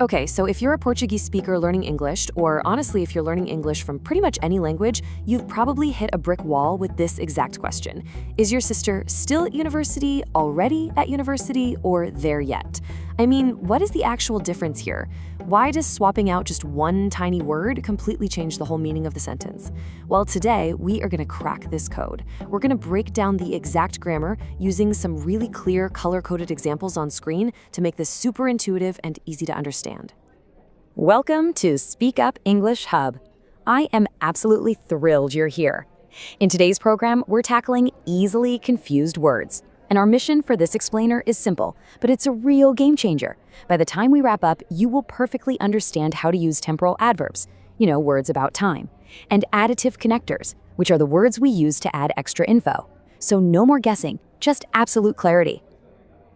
Okay, so if you're a Portuguese speaker learning English, or honestly, if you're learning English from pretty much any language, you've probably hit a brick wall with this exact question. Is your sister still at university, already at university, or there yet? I mean, what is the actual difference here? Why does swapping out just one tiny word completely change the whole meaning of the sentence? Well, today, we are going to crack this code. We're going to break down the exact grammar using some really clear color-coded examples on screen to make this super intuitive and easy to understand. Welcome to Speak Up English Hub. I am absolutely thrilled you're here. In today's program, we're tackling easily confused words. And our mission for this explainer is simple, but it's a real game changer. By the time we wrap up, you will perfectly understand how to use temporal adverbs, words about time, and additive connectors, which are the words we use to add extra info. So no more guessing, just absolute clarity.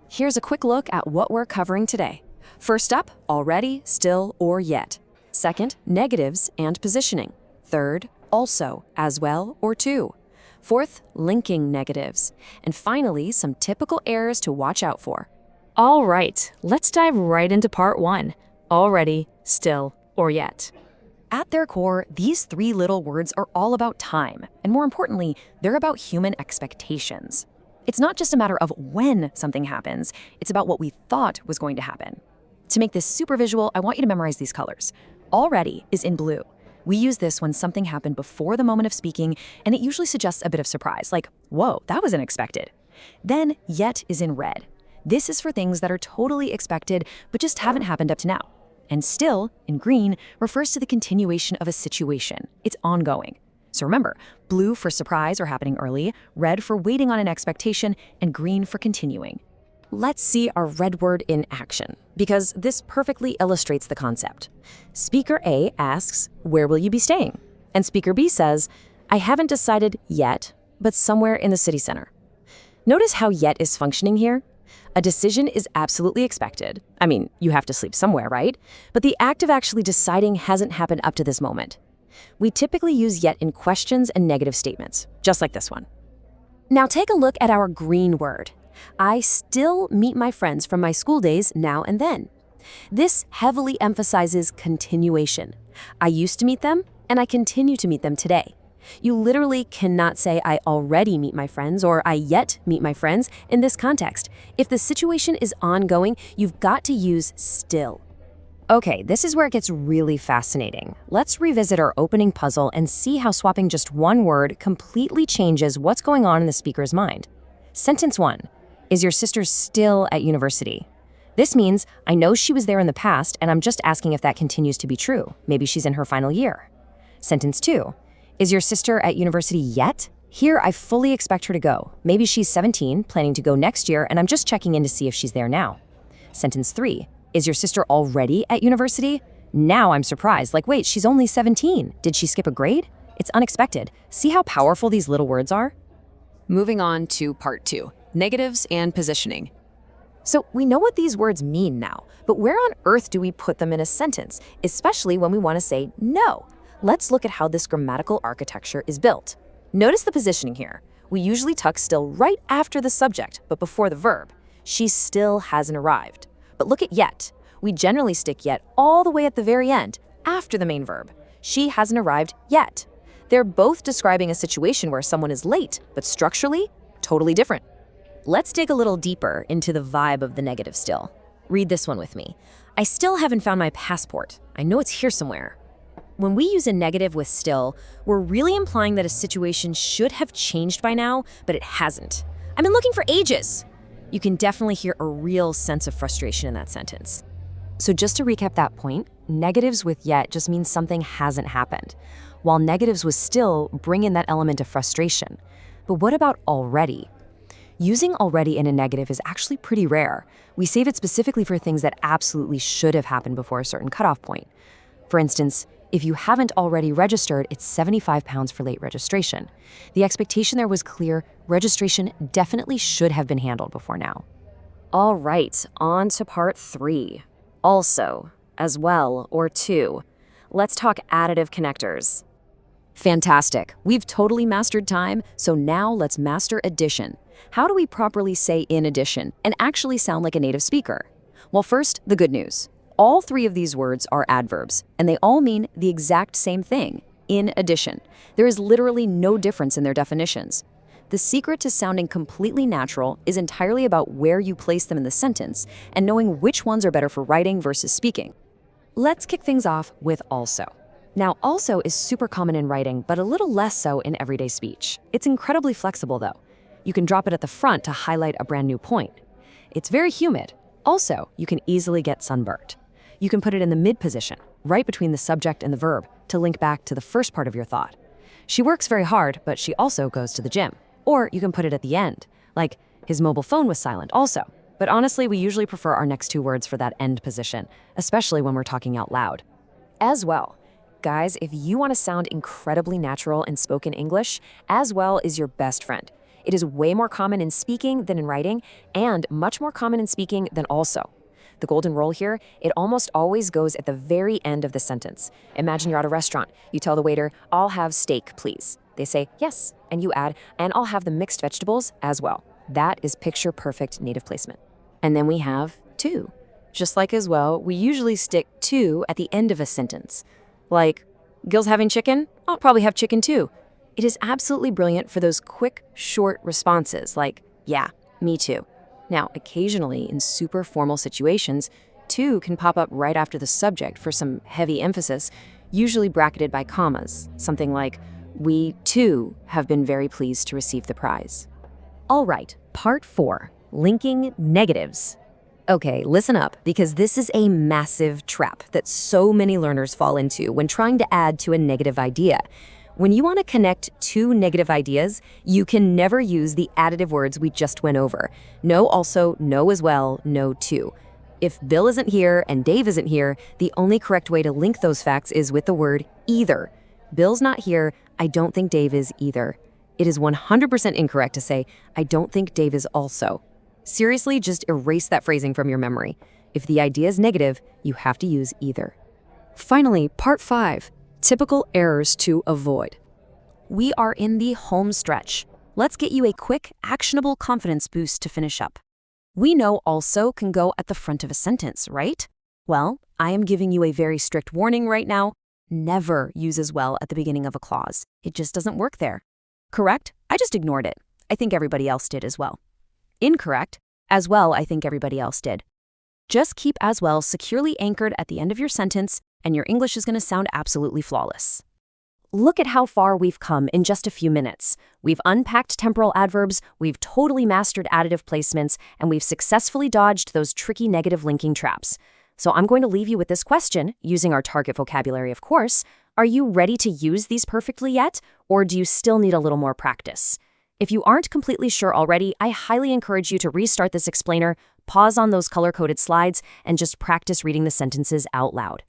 Here's a quick look at what we're covering today. First up, already, still, or yet. Second, negatives and positioning. Third, also, as well, or to. Fourth, linking negatives. And finally, some typical errors to watch out for. All right, let's dive right into part one. Already, still, or yet. At their core, these three little words are all about time. And more importantly, they're about human expectations. It's not just a matter of when something happens, it's about what we thought was going to happen. To make this super visual, I want you to memorize these colors. Already is in blue. We use this when something happened before the moment of speaking, and it usually suggests a bit of surprise, like, whoa, that was unexpected. Then yet is in red. This is for things that are totally expected, but just haven't happened up to now. And still, in green, refers to the continuation of a situation. It's ongoing. So remember, blue for surprise or happening early, red for waiting on an expectation, and green for continuing. Let's see our red word in action, because this perfectly illustrates the concept. Speaker A asks, where will you be staying? And Speaker B says, I haven't decided yet, but somewhere in the city center. Notice how yet is functioning here. A decision is absolutely expected. I mean, you have to sleep somewhere, right? But the act of actually deciding hasn't happened up to this moment. We typically use yet in questions and negative statements, just like this one. Now take a look at our green word. I still meet my friends from my school days now and then. This heavily emphasizes continuation. I used to meet them, and I continue to meet them today. You literally cannot say I already meet my friends or I yet meet my friends in this context. If the situation is ongoing, you've got to use still. Okay, this is where it gets really fascinating. Let's revisit our opening puzzle and see how swapping just one word completely changes what's going on in the speaker's mind. Sentence 1. Is your sister still at university? This means I know she was there in the past, and I'm just asking if that continues to be true. Maybe she's in her final year. Sentence 2. Is your sister at university yet? Here, I fully expect her to go. Maybe she's 17, planning to go next year, and I'm just checking in to see if she's there now. Sentence 3. Is your sister already at university? Now I'm surprised. Like, wait, she's only 17. Did she skip a grade? It's unexpected. See how powerful these little words are? Moving on to part 2. Negatives and positioning. So we know what these words mean now, but where on earth do we put them in a sentence, especially when we want to say no? Let's look at how this grammatical architecture is built. Notice the positioning here. We usually tuck still right after the subject, but before the verb. She still hasn't arrived. But look at yet. We generally stick yet all the way at the very end, after the main verb. She hasn't arrived yet. They're both describing a situation where someone is late, but structurally, totally different. Let's dig a little deeper into the vibe of the negative still. Read this one with me. I still haven't found my passport. I know it's here somewhere. When we use a negative with still, we're really implying that a situation should have changed by now, but it hasn't. I've been looking for ages. You can definitely hear a real sense of frustration in that sentence. So just to recap that point, negatives with yet just means something hasn't happened, while negatives with still bring in that element of frustration. But what about already? Using already in a negative is actually pretty rare. We save it specifically for things that absolutely should have happened before a certain cutoff point. For instance, if you haven't already registered, it's £75 for late registration. The expectation there was clear. Registration definitely should have been handled before now. All right, on to part 3. Also, as well, or to. Let's talk additive connectors. Fantastic. We've totally mastered time, so now let's master addition. How do we properly say in addition and actually sound like a native speaker? Well, first, the good news. All three of these words are adverbs, and they all mean the exact same thing, in addition. There is literally no difference in their definitions. The secret to sounding completely natural is entirely about where you place them in the sentence and knowing which ones are better for writing versus speaking. Let's kick things off with also. Now, also is super common in writing, but a little less so in everyday speech. It's incredibly flexible, though. You can drop it at the front to highlight a brand new point. It's very humid. Also, you can easily get sunburnt. You can put it in the mid position, right between the subject and the verb, to link back to the first part of your thought. She works very hard, but she also goes to the gym. Or you can put it at the end, like his mobile phone was silent also. But honestly, we usually prefer our next two words for that end position, especially when we're talking out loud. As well. Guys, if you want to sound incredibly natural in spoken English, as well is your best friend. It is way more common in speaking than in writing, and much more common in speaking than also. The golden rule here, it almost always goes at the very end of the sentence. Imagine you're at a restaurant. You tell the waiter, "I'll have steak, please." They say, "Yes," and you add, "and I'll have the mixed vegetables as well." That is picture-perfect native placement. And then we have to. Just like as well, we usually stick to at the end of a sentence. Like, Gil's having chicken? I'll probably have chicken too. It is absolutely brilliant for those quick, short responses like, "Yeah, me too." Now, occasionally in super formal situations, to can pop up right after the subject for some heavy emphasis, usually bracketed by commas, something like, "We, too, have been very pleased to receive the prize." All right, part 4, linking negatives. Okay, listen up, because this is a massive trap that so many learners fall into when trying to add to a negative idea. When you want to connect two negative ideas, you can never use the additive words we just went over. No also, no as well, no too. If Bill isn't here and Dave isn't here, the only correct way to link those facts is with the word either. Bill's not here, I don't think Dave is either. It is 100% incorrect to say, I don't think Dave is also. Seriously, just erase that phrasing from your memory. If the idea is negative, you have to use either. Finally, part 5, typical errors to avoid. We are in the home stretch. Let's get you a quick, actionable confidence boost to finish up. We know also can go at the front of a sentence, right? Well, I am giving you a very strict warning right now. Never use as well at the beginning of a clause. It just doesn't work there. Correct? I just ignored it. I think everybody else did as well. Incorrect? As well, I think everybody else did. Just keep as well securely anchored at the end of your sentence, and your English is going to sound absolutely flawless. Look at how far we've come in just a few minutes. We've unpacked temporal adverbs, we've totally mastered additive placements, and we've successfully dodged those tricky negative linking traps. So I'm going to leave you with this question, using our target vocabulary, of course. Are you ready to use these perfectly yet, or do you still need a little more practice? If you aren't completely sure already, I highly encourage you to restart this explainer, pause on those color-coded slides, and just practice reading the sentences out loud.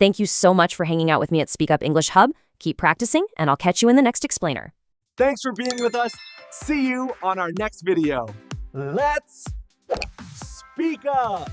Thank you so much for hanging out with me at Speak Up English Hub. Keep practicing, and I'll catch you in the next explainer. Thanks for being with us. See you on our next video. Let's speak up.